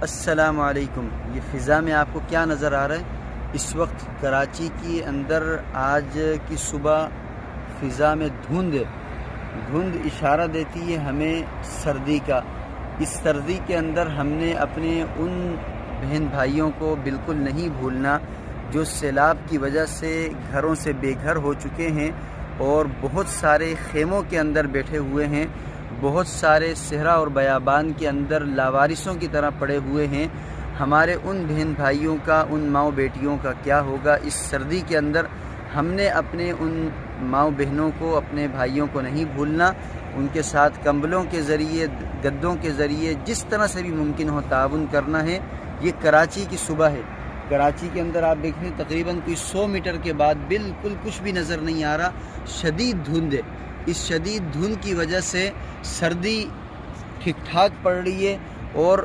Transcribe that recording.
السلام علیکم۔ یہ فضا میں آپ کو کیا نظر آ رہا ہے؟ اس وقت کراچی کے اندر آج کی صبح فضا میں دھند اشارہ دیتی ہے ہمیں سردی کا۔ اس سردی کے اندر ہم نے اپنے ان بہن بھائیوں کو بالکل نہیں بھولنا جو سیلاب کی وجہ سے گھروں سے بے گھر ہو چکے ہیں اور بہت سارے خیموں کے اندر بیٹھے ہوئے ہیں، بہت سارے صحرا اور بیابان کے اندر لاوارثوں کی طرح پڑے ہوئے ہیں۔ ہمارے ان بہن بھائیوں کا، ان ماؤں بیٹیوں کا کیا ہوگا اس سردی کے اندر؟ ہم نے اپنے ان ماؤں بہنوں کو، اپنے بھائیوں کو نہیں بھولنا، ان کے ساتھ کمبلوں کے ذریعے، گدوں کے ذریعے جس طرح سے بھی ممکن ہو تعاون کرنا ہے۔ یہ کراچی کی صبح ہے۔ کراچی کے اندر آپ دیکھیں تقریباً کوئی 100 میٹر کے بعد بالکل کچھ بھی نظر نہیں آ رہا، شدید دھند ہے۔ اس شدید دھند کی وجہ سے سردی ٹھیک ٹھاک پڑ رہی ہے اور